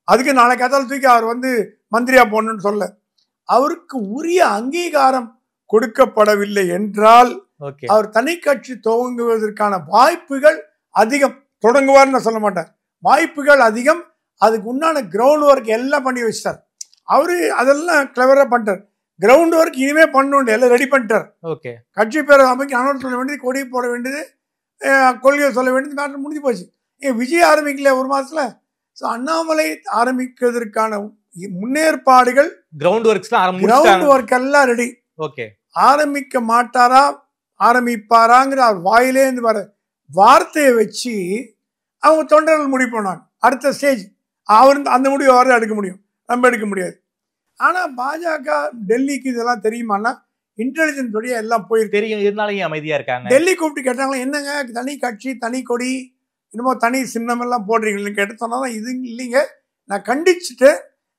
அதுக்கு நாளைக்கு காத்தால தூக்கி அவர் வந்து மந்திரியா போடணும்னு சொல்ல, அவருக்கு உரிய அங்கீகாரம் கொடுக்கப்படவில்லை என்றால் அவர் தனி கட்சி துவங்குவதற்கான வாய்ப்புகள் அதிகம். தொடங்குவார்னு சொல்ல மாட்டார், வாய்ப்புகள் அதிகம். அதுக்கு உண்டான கிரவுண்ட் ஒர்க் எல்லாம் பண்ணி வச்சிட்டார் அவரு. அதெல்லாம் கிளவரா பண்ணிட்டார். கிரவுண்ட் ஒர்க் இனிமே பண்ணணும், எல்லாம் ரெடி பண்ணிட்டார். ஓகே. கட்சி பேரை அமைக்க அனௌன்ஸ் சொல்ல வேண்டியது, கொடி போட வேண்டியது, கொள்கையை சொல்ல வேண்டியது, மேட்டர் முடிஞ்சு போச்சு. விஜய் ஆரம்பிக்கல ஒரு மாசத்துல. ஸோ அண்ணாமலை ஆரம்பிக்கிறதுக்கான முன்னேற்பாடுகள், கிரவுண்ட் ஒர்க் எல்லாம் ரெடி. ஓகே. ஆரம்பிக்க மாட்டாரா ஆரம்பிப்பாராங்கிற வாயிலே இருந்து வர வார்த்தையை வச்சு அவங்க தொண்டர்கள் முடிவு பண்ணாங்க. அடுத்த ஸ்டேஜ் அவர் அந்த முடிவு அவரை எடுக்க முடியும், நம்ம எடுக்க முடியாது. ஆனா பாஜக டெல்லிக்கு இதெல்லாம் தெரியுமானா, இன்டெலிஜென்ஸ் வழியா எல்லாம் போயிருக்கு. தெரியும், இருந்தாலும் அமைதியா இருக்காங்க. டெல்லி கூப்பிட்டு கேட்டாங்களா, என்னங்க தனி கட்சி தனி கொடி என்னமோ தனி சின்னம் எல்லாம் போடுறீங்கன்னு கேட்டு சொன்னாதான், இது இல்லைங்க நான் கண்டிச்சுட்டு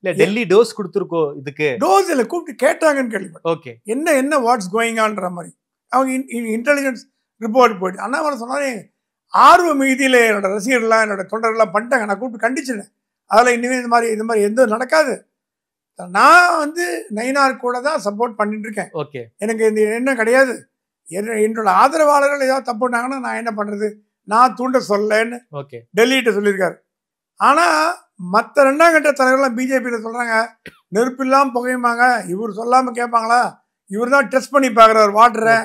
இல்ல டெல்லி டோஸ் கொடுத்துருக்கோ, இதுக்கு டோஸ் இல்ல கூப்பிட்டு கேட்டாங்கன்னு கேள்விப்பட்டேன். ஓகே. என்ன வாட்ஸ் கோயிங் ஆன்ற மாதிரி அவங்க இன்டெலிஜென்ஸ் ரிப்போர்ட் போயிட்டு அண்ணாமலை சொன்னாலே, ஆர்வ மிகுதியில் என்னோட ரசிகர்கள்லாம் என்னோட தொண்டர்கள்லாம் பண்ணிட்டாங்க, நான் கூப்பிட்டு கண்டிச்சிட்டேன். அதில் இனிமேல் இது மாதிரி எதுவும் நடக்காது, நான் வந்து நயினார் கூட தான் சப்போர்ட் பண்ணிட்டு இருக்கேன். ஓகே, எனக்கு இந்த எண்ணம் கிடையாது. என்னோட ஆதரவாளர்கள் ஏதாவது தப்பு பண்ணாங்கன்னா நான் என்ன பண்றது, நான் தூண்ட சொல்லன்னு ஓகே, டெல்லிகிட்ட சொல்லியிருக்காரு. ஆனா மற்ற 2ஆம் கட்ட தலைவர்கள்லாம் பிஜேபியில சொல்றாங்க நெருப்பு இல்லாம புகையுமாங்க, இவர் சொல்லாம கேட்பாங்களா, இவர் தான் டெஸ்ட் பண்ணி பாக்குறாரு வாட்டரை,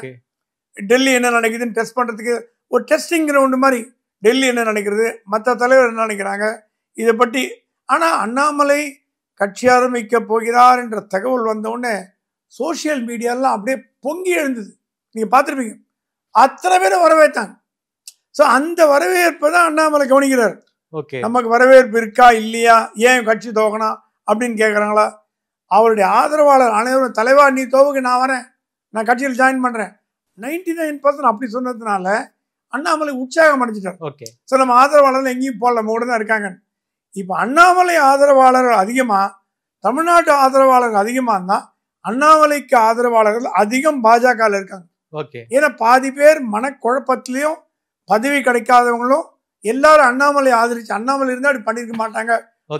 டெல்லி என்ன நினைக்குதுன்னு டெஸ்ட் பண்றதுக்கு ஒரு டெஸ்டிங் கிரவுண்டு மாதிரி. டெல்லி என்ன நினைக்கிறது, மற்ற தலைவர் என்ன நினைக்கிறாங்க இதை பற்றி. ஆனா அண்ணாமலை கட்சி ஆரம்பிக்க போகிறார் என்ற தகவல் வந்த உடனே சோசியல் மீடியாலாம் அப்படியே பொங்கி எழுந்தது. நீங்க பார்த்துருப்பீங்க, அத்தனை பேரும் வரவேற்றாங்க. ஸோ அந்த வரவேற்பை தான் அண்ணாமலை கவனிக்கிறார். ஓகே, நமக்கு வரவேற்பு இருக்கா இல்லையா, ஏன் கட்சி தோக்கணும் அப்படின்னு கேட்குறாங்களா. அவருடைய ஆதரவாளர் அனைவரும் தலைவா நீ தோவுக்கு நான் வரேன், நான் கட்சியில் ஜாயின் பண்ணுறேன் 99% அப்படி சொன்னதுனால அண்ணாமலை உற்சாகம் அடைஞ்சிட்டார். ஓகே, ஸோ நம்ம ஆதரவாளர்கள் எங்கேயும் போகல, நம்ம கூட தான் இருக்காங்க. இப்போ அண்ணாமலை ஆதரவாளர்கள் அதிகமாக, தமிழ்நாட்டு ஆதரவாளர்கள் அதிகமாக இருந்தால் அண்ணாமலைக்கு ஆதரவாளர்கள் அதிகம் பாஜகவில் இருக்காங்க. ஓகே, ஏன்னா பாதி பேர் மனக்குழப்பத்திலையும் பதவி கிடைக்காதவங்களும் எல்லாரும் அண்ணாமலை ஆதரிச்சு அண்ணாமலை இருந்தா அப்படி பண்ணிருக்க மாட்டாங்க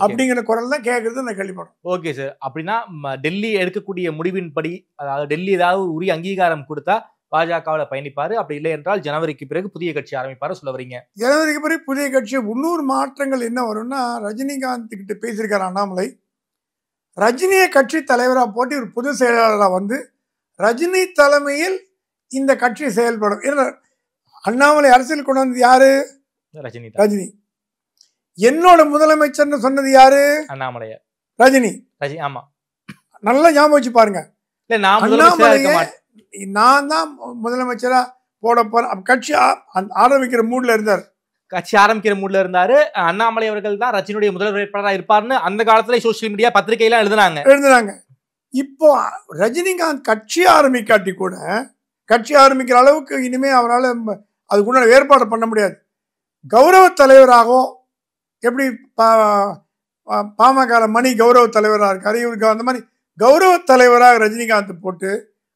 அப்படிங்கிற குரல் தான் கேட்கறது நான் கேள்விப்படுறேன். ஓகே சார், அப்படின்னா டெல்லி எடுக்கக்கூடிய முடிவின்படி, அதாவது டெல்லி ஏதாவது ஒரு உரிய அங்கீகாரம் கொடுத்தா பாஜகவில் பயணிப்பாரு, அப்படி இல்லை என்றால் ஜனவரிக்கு பிறகு புதிய கட்சி ஆரம்பிப்பாரு சொல்ல வரீங்க. ஜனவரிக்கு பிறகு புதிய கட்சி. உள்ளூர் மாற்றங்கள் என்ன வரும்னா, ரஜினிகாந்த் கிட்ட பேசியிருக்காரு அண்ணாமலை, ரஜினியை கட்சி தலைவராக போட்டு ஒரு பொது செயலாளராக வந்து ரஜினி தலைமையில் இந்த கட்சி செயல்படும். ஏன்னா அண்ணாமலை அரசியல் கொண்டு வந்தது யாரு, ரஜினி. என்னோட முதலமைச்சர்னு சொன்னது யாரு, அண்ணாமலையா, ரஜினி. ஆமா, நல்லா ஞாபகம் வச்சு பாருங்க. நான் தான் முதலமைச்சரா போட போறேன். கட்சி ஆரம்பிக்கிற மூட்ல இருந்தார், அண்ணாமலை அவர்கள் தான் ரஜினியுடைய முதல் வேட்பாளராக இருப்பார்னு அந்த காலத்துல சோசியல் மீடியா பத்திரிகையெல்லாம் எழுதுனாங்க. இப்போ ரஜினிகாந்த் கட்சி ஆரம்பிக்காட்டி கூட, கட்சி ஆரம்பிக்கிற அளவுக்கு இனிமே அவரால் அதுக்குள்ள ஏற்பாடு பண்ண முடியாது. கௌரவ தலைவராகவும் எப்படி பாமக மணி கௌரவ தலைவராக இருக்காரு, இவருக்கு அந்த மாதிரி கௌரவ தலைவராக ரஜினிகாந்த் போட்டு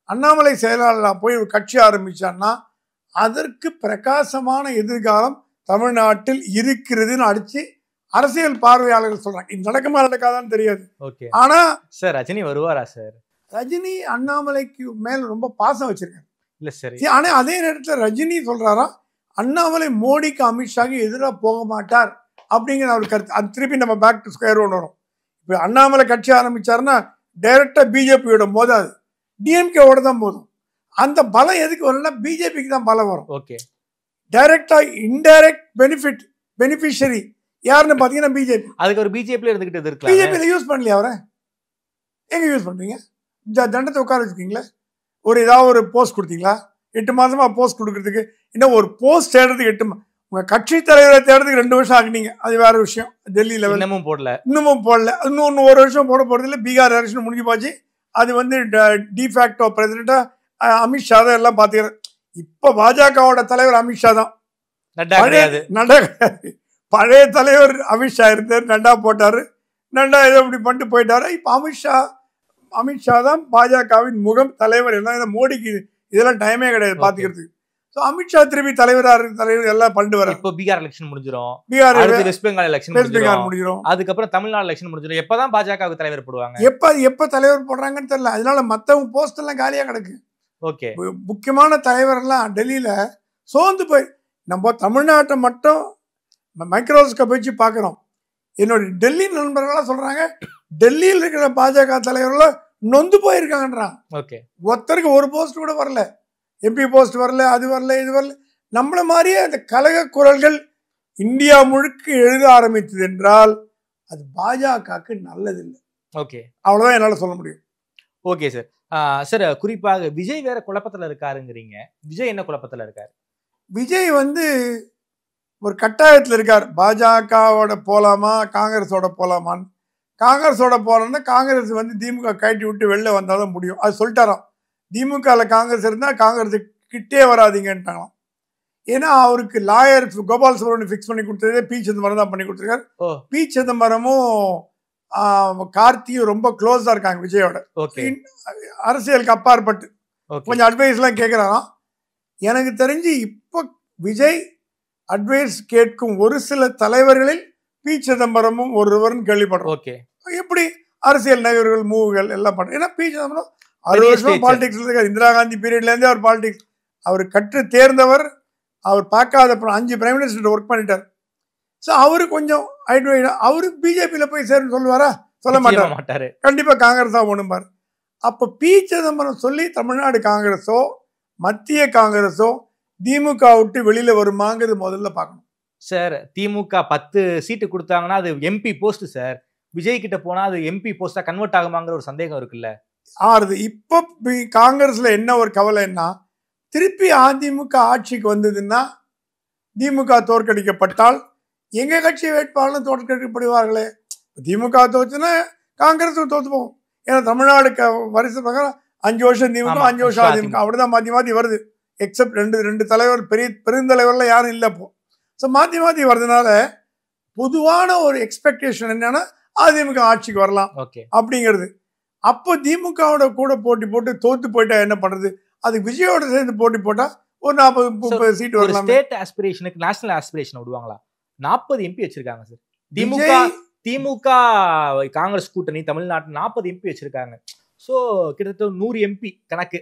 அண்ணாமலை செயலாளராக போய் ஒரு கட்சி ஆரம்பிச்சான்னா அதற்கு பிரகாசமான எதிர்காலம் தமிழ்நாட்டில் இருக்கிறதுன்னு அடிச்சு அரசியல் பார்வையாளர்கள் சொல்றாங்க. இது நடக்குமா நடக்காதான்னு தெரியாது. ஆனா சார் ரஜினி வருவாரா சார்? ரஜினி அண்ணாமலைக்கு மேல ரொம்ப பாசம் வச்சிருக்காரு. இல்ல சரி, ஆனா அதே நேரத்தில் ரஜினி சொல்றாரா அண்ணாமலை மோடிக்கு அமித்ஷாக்கு எதிராக போக மாட்டார் அப்படிங்கிற அவர் கருத்து. அது திருப்பி நம்ம பேக் டு ஸ்கொயர் ஒன் வரும். இப்போ அண்ணாமலை கட்சி ஆரம்பிச்சாருன்னா டைரக்டா பிஜேபியோட மோதாது, டிஎம்கேவோட தான் போதும். அந்த பலம் எதுக்கு வரும்னா பிஜேபிக்கு தான் பலம் வரும். ஓகே, டைரக்டா இன்டைரக்ட் பெனிஃபிஷரி யாருன்னு பாத்தீங்கன்னா பிஜேபி. அதுக்கு ஒரு பிஜேபியில இருந்துகிட்டு இருக்கு. பிஜேபியில யூஸ் பண்ணலையா அவரை? எங்க யூஸ் பண்றீங்க? தண்டத்தை உட்கார வச்சுக்கீங்களா? ஒரு ஏதாவது ஒரு போஸ்ட் கொடுத்தீங்களா? 8 மாசமா போஸ்ட் கொடுக்கறதுக்கு, இன்னும் ஒரு போஸ்ட் தேடுறதுக்கு உங்க கட்சி தலைவரை தேடுறதுக்கு 2 வருஷம் ஆகினீங்க. அது வேற விஷயம். டெல்லி லெவல் இன்னமும் போடல. இன்னும் 1 வருஷம் போட போறது இல்லை. பீகார் எலெக்ஷன் முடிஞ்சு போச்சு. அது வந்து டிஃபேக்டோ பிரசிடண்டா அமித்ஷா தான் எல்லாம் பாத்துக்கிறார். இப்ப பாஜகவோட தலைவர் அமித்ஷா தான், நட்டா கிடையாது. பழைய தலைவர் அமித்ஷா இருந்தார், நட்டா போட்டாரு. நட்டா ஏதோ இப்படி பண்ணிட்டு போயிட்டாரு. இப்ப அமித்ஷா தான் பாஜகவின் முகம், தலைவர் எல்லாம். மோடிக்கு இதெல்லாம் டைமே கிடையாது பாத்துக்கிறதுக்கு. அமித்ஷா திருப்பி தலைவர் எல்லாம் பண்ணிட்டு வர. இப்போ பீகார் எலெக்ஷன் முடிஞ்சிடும், வெஸ்ட் பெங்கால் எலெக்ஷன் முடிஞ்சிடும், அதுக்கப்புறம் தமிழ்நாடு எலெக்ஷன் முடிஞ்சிடும். எப்பதான் பாஜகவுக்கு தலைவர் போடுவாங்க? எப்ப தலைவர் போடுறாங்கன்னு தெரியல. அதனால மத்தவங்க போஸ்ட் எல்லாம் காலியா கிடக்கு. ஓகே, முக்கியமான தலைவர் எல்லாம் டெல்லியில சோர்ந்து போய், நம்ம தமிழ்நாட்டை மட்டும் மைக்ரோஸ்கோப் வச்சு பாக்குறோம். என்னோட டெல்லி நண்பர்கள்லாம் சொல்றாங்க டெல்லியில் இருக்கிற பாஜக தலைவர்கள் நொந்து போயிருக்காங்கன்றான். ஓகே, ஒருத்தருக்கு ஒரு போஸ்ட் கூட வரல, எம்பி போஸ்ட் வரல, அது வரல, இது வரல. நம்மள மாதிரியே அந்த கழக குரல்கள் இந்தியா முழுக்க எழுத ஆரம்பித்தது என்றால் அது பாஜகவுக்கு நல்லதில்லை. ஓகே, அவ்வளவுதான் என்னால சொல்ல முடியும். Okay sir. சார், குறிப்பாக விஜய் வேற குழப்பத்துல இருக்காருங்கிறீங்க. விஜய் என்ன குழப்பத்துல இருக்காரு? விஜய் வந்து ஒரு கட்டாயத்தில் இருக்கார். பாஜகவோட போலாமா காங்கிரஸோட போலாமான்னு. காங்கிரஸோட போறோம்னா காங்கிரஸ் வந்து திமுக கட்டி விட்டு வெளில வந்தாதான் முடியும். அது சொல்லிட்டாராம். திமுகல காங்கிரஸ் இருந்தா காங்கிரஸ் கிட்டே வராதிங்கன்ட்டாங்களாம். ஏன்னா அவருக்கு லாயர் கோபால் சுப்ரமணியம் ஃபிக்ஸ் பண்ணி கொடுத்ததே பி சிதம்பரம் தான் பண்ணி கொடுத்துருக்காரு. பி சிதம்பரமும் கார்த்தியும் ரொம்ப க்ளோஸா இருக்காங்க விஜயோட. அரசியலுக்கு அப்பாற்பட்டு கொஞ்சம் அட்வைஸ் எல்லாம் கேட்கிறாராம். எனக்கு தெரிஞ்சு இப்போ விஜய் அட்வைஸ் கேட்கும் ஒரு சில தலைவர்களில் பி சிதம்பரமும் ஒருவர்னு கேள்விப்படுறோம். ஓகே, எப்படி அரசியல் நகர்கள் மூவுகள் எல்லாம் பண்ணுறேன். ஏன்னா பி சிதம்பரம் 60 வருஷம் பாலிடிக்ஸ் இருக்கார். இந்திரா காந்தி பீரியட்லேருந்தே அவர் பாலிடிக்ஸ், அவர் கற்று தேர்ந்தவர். அவர் பார்க்காத 5 பிரைம் மினிஸ்டர் ஒர்க் பண்ணிட்டார். ஸோ அவரு கொஞ்சம் அவரு பிஜேபியில் போய் சேருன்னு சொல்லுவாரா? சொல்ல மாட்டார். கண்டிப்பாக காங்கிரஸா ஒண்ணும்பார். அப்போ பி சிதம்பரம் சொல்லி தமிழ்நாடு காங்கிரஸோ மத்திய காங்கிரஸோ திமுக விட்டு வெளியில வருமாங்கிறது முதல்ல பார்க்கணும் சார். திமுக 10 சீட்டு கொடுத்தாங்கன்னா அது எம்பி போஸ்ட் சார். விஜய் கிட்ட போனா அது எம்பி போஸ்டா கன்வெர்ட் ஆகுமாங்கிற ஒரு சந்தேகம் இருக்குல்ல. ஆறுது. இப்போ காங்கிரஸ்ல என்ன ஒரு கவலைன்னா, திருப்பி அதிமுக ஆட்சிக்கு வந்ததுன்னா திமுக தோற்கடிக்கப்பட்டால் எங்க கட்சி வேட்பாளரும் தோற்கடிக்கப்படுவார்களே. திமுக தோச்சுன்னா காங்கிரஸ் தோத்து போகும். ஏன்னா தமிழ்நாடு வரிசை பிரகாரம் 5 வருஷம் திமுக 5 வருஷம் அதிமுக அப்படிதான் மாத்தி மாத்தி வருது. எக்ஸப்ட் ரெண்டு தலைவர் பெருந்தலைவர்ல யாரும் இல்லை இப்போ. ஸோ மாத்தி மாத்தி வருதுனால பொதுவான ஒரு எக்ஸ்பெக்டேஷன் என்னன்னா அதிமுக ஆட்சிக்கு வரலாம் அப்படிங்கிறது. அப்போ திமுகவோட கூட போட்டி போட்டு தோத்து போயிட்டா என்ன பண்றது? அது விஜயோட சேர்ந்து போட்டி போட்டா ஒரு 40-30 சீட் வரலாம். ஸ்டேட் ஆஸ்பிரேஷனுக்கு நேஷனல் ஆஸ்பிரேஷன் விடுவாங்களா? 40 எம்பி வச்சிருக்காங்க சார். திமுக காங்கிரஸ் கூட்டணி தமிழ்நாட்டில் 40 எம்பி வச்சிருக்காங்க. ஸோ கிட்டத்தட்ட 100 எம்பி கணக்கு.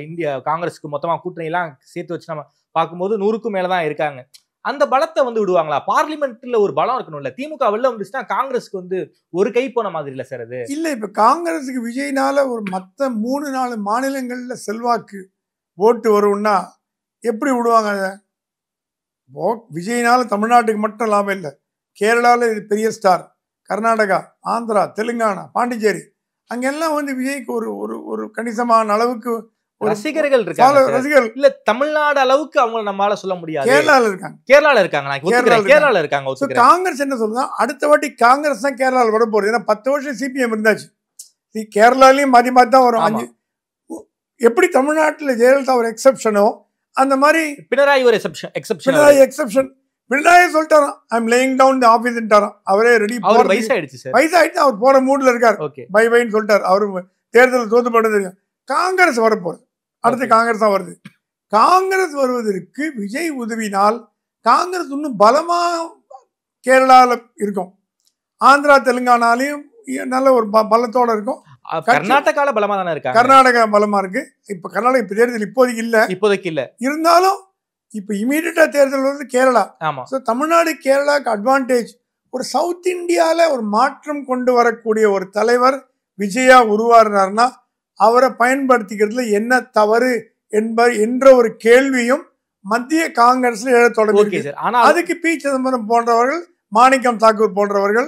இந்திய காங்கிரஸுக்கு மொத்தமாக கூட்டணி எல்லாம் சேர்த்து வச்சு நம்ம பார்க்கும்போது 100க்கும் மேலதான் இருக்காங்க. அந்த பலத்தை விடுவாங்களா? பார்லிமெண்ட்ல ஒரு பலம் இருக்கணும்ல. திமுக வெளில வந்துச்சுன்னா காங்கிரஸுக்கு ஒரு கை போன மாதிரி இல்ல சார் அது. இல்ல, இப்ப காங்கிரஸுக்கு விஜய்னால ஒரு மற்ற 3-4 மாநிலங்கள்ல செல்வாக்கு ஓட்டு வரும்னா எப்படி விடுவாங்க? அதை விஜய்னால தமிழ்நாட்டுக்கு மட்டும் லாபம் இல்லை. கேரளாவில் இது பெரிய ஸ்டார், கர்நாடகா, ஆந்திரா, தெலுங்கானா, பாண்டிச்சேரி அங்கெல்லாம் விஜய்க்கு ஒரு கணிசமான அளவுக்கு ரசிகர்கள் இருக்காங்க. இல்ல தமிழ்நாடு அளவுக்கு அவங்க நம்மளால சொல்ல முடியாது. கேரளால இருக்காங்க. காங்கிரஸ் என்ன சொல்லுதா, அடுத்த வாட்டி காங்கிரஸ் தான் கேரளாவில் வர போறது. ஏன்னா 10 வருஷம் சிபிஎம் இருந்தாச்சு. கேரளாலையும் மாத்தி மாத்தி தான் வரும். எப்படி தமிழ்நாட்டில் ஜெயலலிதா ஒரு எக்ஸப்ஷனோ அந்த மாதிரி பினராயி ஒரு எக்ஸப்ஷன். பினராயி சொல்லிட்டாராம், I am laying down the ஆபீஸ்ன்றாராம். அவரே ரெடி. வயசாயிடுச்சு, அவர் போற மூட்ல இருக்காரு. பை பைன்னு சொல்லிட்டாரு. அவரு தேர்தல் தோத்து போனது. காங்கிரஸ் வரப்போகுது. அடுத்து காங்கிரஸ் தான் வருது. காங்கிரஸ் வருவதற்கு விஜய் உதவினால் காங்கிரஸ் இன்னும் பலமா கேரளாவில் இருக்கும். ஆந்திரா தெலுங்கானாலையும் நல்ல ஒரு பலத்தோட இருக்கும். கர்நாடகால பலமா தானே இருக்கு. கர்நாடகா பலமா இருக்கு. இப்ப கர்நாடகா இப்ப தேர்தல் இப்போதைக்கு இல்ல. இருந்தாலும் இப்ப இமீடியட்டா தேர்தல் வந்து கேரளா. தமிழ்நாடு கேரளாக்கு அட்வான்டேஜ். ஒரு சவுத் இந்தியால ஒரு மாற்றம் கொண்டு வரக்கூடிய ஒரு தலைவர் விஜயா உருவாருனார்னா அவரை பயன்படுத்திக்கிறதுல என்ன தவறு என்ற ஒரு கேள்வியும் மத்திய காங்கிரஸ்ல எழ தொடங்கி. அதுக்கு பி சிதம்பரம் போன்றவர்கள், மாணிக்கம் தாக்கூர் போன்றவர்கள்,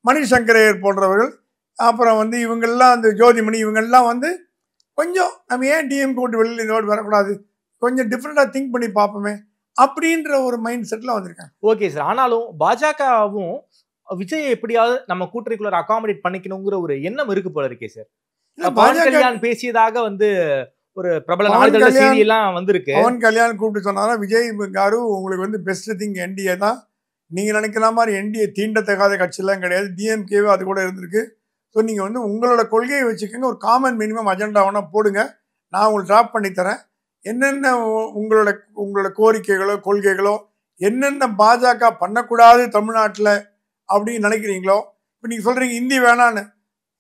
மணிசங்கரையர் போன்றவர்கள், அப்புறம் இவங்கெல்லாம் அந்த ஜோதிமணி இவங்கெல்லாம் கொஞ்சம் நம்ம ஏன் டிஎம் கூட்டு வெளியில் இந்த வாட்டி வரக்கூடாது, கொஞ்சம் டிஃப்ரெண்டா திங்க் பண்ணி பார்ப்போமே அப்படின்ற ஒரு மைண்ட் செட்ல வந்திருக்காங்க. Okay sir. ஆனாலும் பாஜகவும் விஜய் எப்படியாவது நம்ம கூட்டணிக்குள்ள அகாமடேட் பண்ணிக்கணுங்கிற ஒரு எண்ணம் இருக்கு போல இருக்கே சார். பவன் கல்யாண் பேசியதாக ஒரு பிரபல நாளிதழ் செய்தி எல்லாம் வந்திருக்கு. பவன் கல்யாண் கூப்பிட்டு சொன்னாரா, விஜய் காரு உங்களுக்கு பெஸ்ட் திங் என்டிஏ தான். நீங்க நினைக்கிற மாதிரி என்டிஏ தீண்டத்தகாத கட்சியெல்லாம் கிடையாது. டிஎம்கேவே அது கூட இருந்திருக்கு. ஸோ நீங்க உங்களோட கொள்கையை வச்சுக்கோங்க, ஒரு காமன் மினிமம் அஜெண்டா வேணா போடுங்க, நான் உங்களுக்கு டிராப் பண்ணி தரேன். என்னென்ன உங்களோட கோரிக்கைகளோ கொள்கைகளோ என்னென்ன பாஜக பண்ணக்கூடாது தமிழ்நாட்டில் அப்படின்னு நினைக்கிறீங்களோ. இப்போ நீங்க சொல்றீங்க இந்தி வேணான்னு.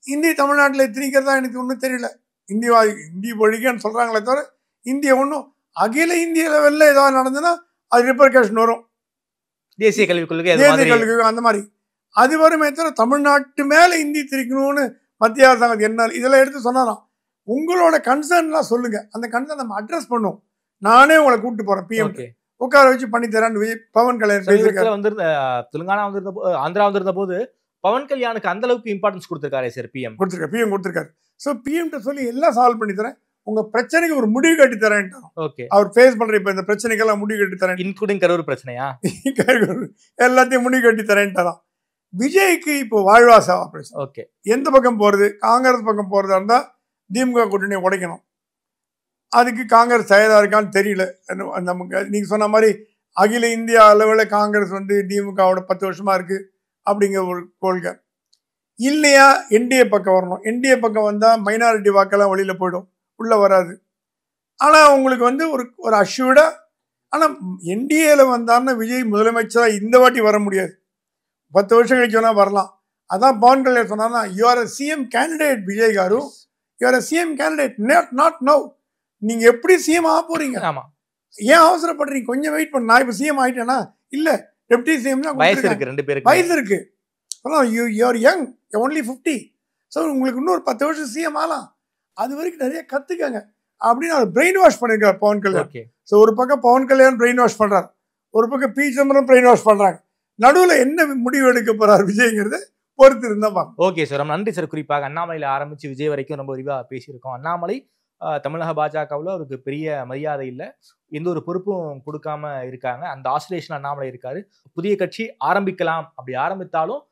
இந்தி தமிழ்நாட்டில் திணிக்கிறதா எனக்கு ஒன்றும் தெரியல. இந்தி ஒழிக்கன்னு சொல்றாங்களே தவிர இந்திய ஒன்றும் அகில இந்திய லெவலில் ஏதாவது நடந்ததுன்னா அது ரிப்பர்கேஷன் வரும். தேசிய கல்விக் கொள்கை அந்த மாதிரி அது வருமே தவிர தமிழ்நாட்டு மேல இந்தி திணிக்கணும்னு மத்திய அரசாங்கம் என்ன இதெல்லாம் எடுத்து சொன்னாராம். உங்களோட கன்சர்ன்லாம் சொல்லுங்க, அந்த கன்சர்ன் நம்ம அட்ரஸ் பண்ணுவோம். நானே உங்களை கூப்பிட்டு போறேன், பிஎம் உட்கார வச்சு பண்ணி தரேன்னு பவன் கல்யாண் தெலுங்கானா ஆந்திரா வந்திருந்த போது பவன் கல்யாணுக்கு அந்த அளவுக்கு இம்பார்ட்டன்ஸ் கொடுத்திருக்காரு சார். பிஎம் கொடுத்திருக்காரு. ஸோ பிஎம் சொல்லி எல்லாம் சால்வ் பண்ணி தரேன், உங்க பிரச்சனைக்கு ஒரு முடிவு கட்டி தரேன். அவர் ஃபேஸ் பண்ற இப்ப இந்த பிரச்சனைக்கெல்லாம் முடிவு கட்டி தரேன், இன்க்ளூடிங் கரூர் பிரச்சனையா, எல்லாத்தையும் முடிவு கட்டி தரேன்ட்டாராம். விஜய்க்கு இப்போ வாழ்வாசா ஆபரேஷன். எந்த பக்கம் போறது? காங்கிரஸ் பக்கம் போறதா இருந்தா திமுக கூட்டணியை உடைக்கணும். அதுக்கு காங்கிரஸ் தயாரா இருக்கான்னு தெரியல நமக்கு. நீங்க சொன்ன மாதிரி அகில இந்தியா அளவில் காங்கிரஸ் திமுகவோட 10 வருஷமா இருக்கு அப்படிங்கிற ஒரு கொள்கை இல்லையா. என்டிஏ பக்கம் வரணும். என்டிஏ பக்கம் வந்தா மைனாரிட்டி வாக்கெல்லாம் வெளியில போயிடும், உள்ள வராது. ஆனா உங்களுக்கு ஒரு அஷ்யூர்டா. ஆனா என்டிஏல வந்தாருன்னா விஜய் முதலமைச்சரா இந்த வாட்டி வர முடியாது. 10 வருஷம் கழிச்சு வேணா வரலாம். அதான் பவன் கல்யாண் சொன்னா, you are CM candidate Vijay car, you are CM candidate, not now. நீங்க எப்படி சிஎம் ஆக போறீங்க? ஆமா, ஏன் அவசரப்படுறீங்க? கொஞ்சம் வெயிட் பண்ண. நான் இப்ப சிஎம் ஆயிட்டேனா? இல்ல, டெப்டி சிஎம் தான். வயசு இருக்கு, 2 பேருக்கு வயசு இருக்கு. You are young, only 50. So உங்களுக்கு இன்னொரு 10 வருஷம் சிஎம் ஆகலாம். அது வரைக்கும் நிறைய கத்துக்கங்க அப்படின்னு அவர் பிரெயின் வாஷ் பண்ணிருக்காரு பவன் கல்யாண். ஸோ ஒரு பக்கம் பவன் கல்யாண் பிரெயின் வாஷ் பண்றாரு, ஒரு பக்கம் பி சிதம்பரம் பிரெயின் வாஷ் பண்றாங்க. நடுவில் என்ன முடிவு எடுக்க போறாரு விஜய்ங்கிறது பொறுத்து இருந்தா பாருங்க. ஓகே சார், ரொம்ப நன்றி சார். குறிப்பாக அண்ணாமலையில ஆரம்பிச்சு விஜய் வரைக்கும் ரொம்ப விரிவாக பேசியிருக்கோம். அண்ணாமலை தமிழக பாஜகவில் அவருக்கு பெரிய மரியாதை இல்லை, எந்த ஒரு பொறுப்பும் கொடுக்காம இருக்காங்க. அந்த ஆசிலேஷன் அண்ணாமலை இருக்காரு. புதிய கட்சி ஆரம்பிக்கலாம், அப்படி ஆரம்பித்தாலும்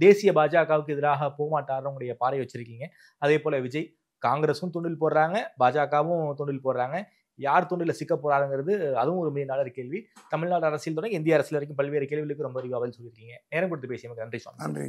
தேசிய பாஜகவுக்கு எதிராக போகமாட்டார் உங்களுடைய பார்வை வச்சிருக்கீங்க. அதே போல விஜய் காங்கிரஸும் துண்டில் போடுறாங்க, பாஜகவும் துண்டில் போடுறாங்க. யார் துண்டில் சிக்க போறாருங்கிறது அதுவும் ஒரு $1 கேள்வி. தமிழ்நாடு அரசியல் தொடங்கி இந்திய அரசியல் வரைக்கும் பல்வேறு கேள்விகளுக்கு ரொம்ப விரிவாக பதில் சொல்லியிருக்கீங்க. நேரம் கொடுத்து பேசியமைக்கு நன்றி. நன்றி.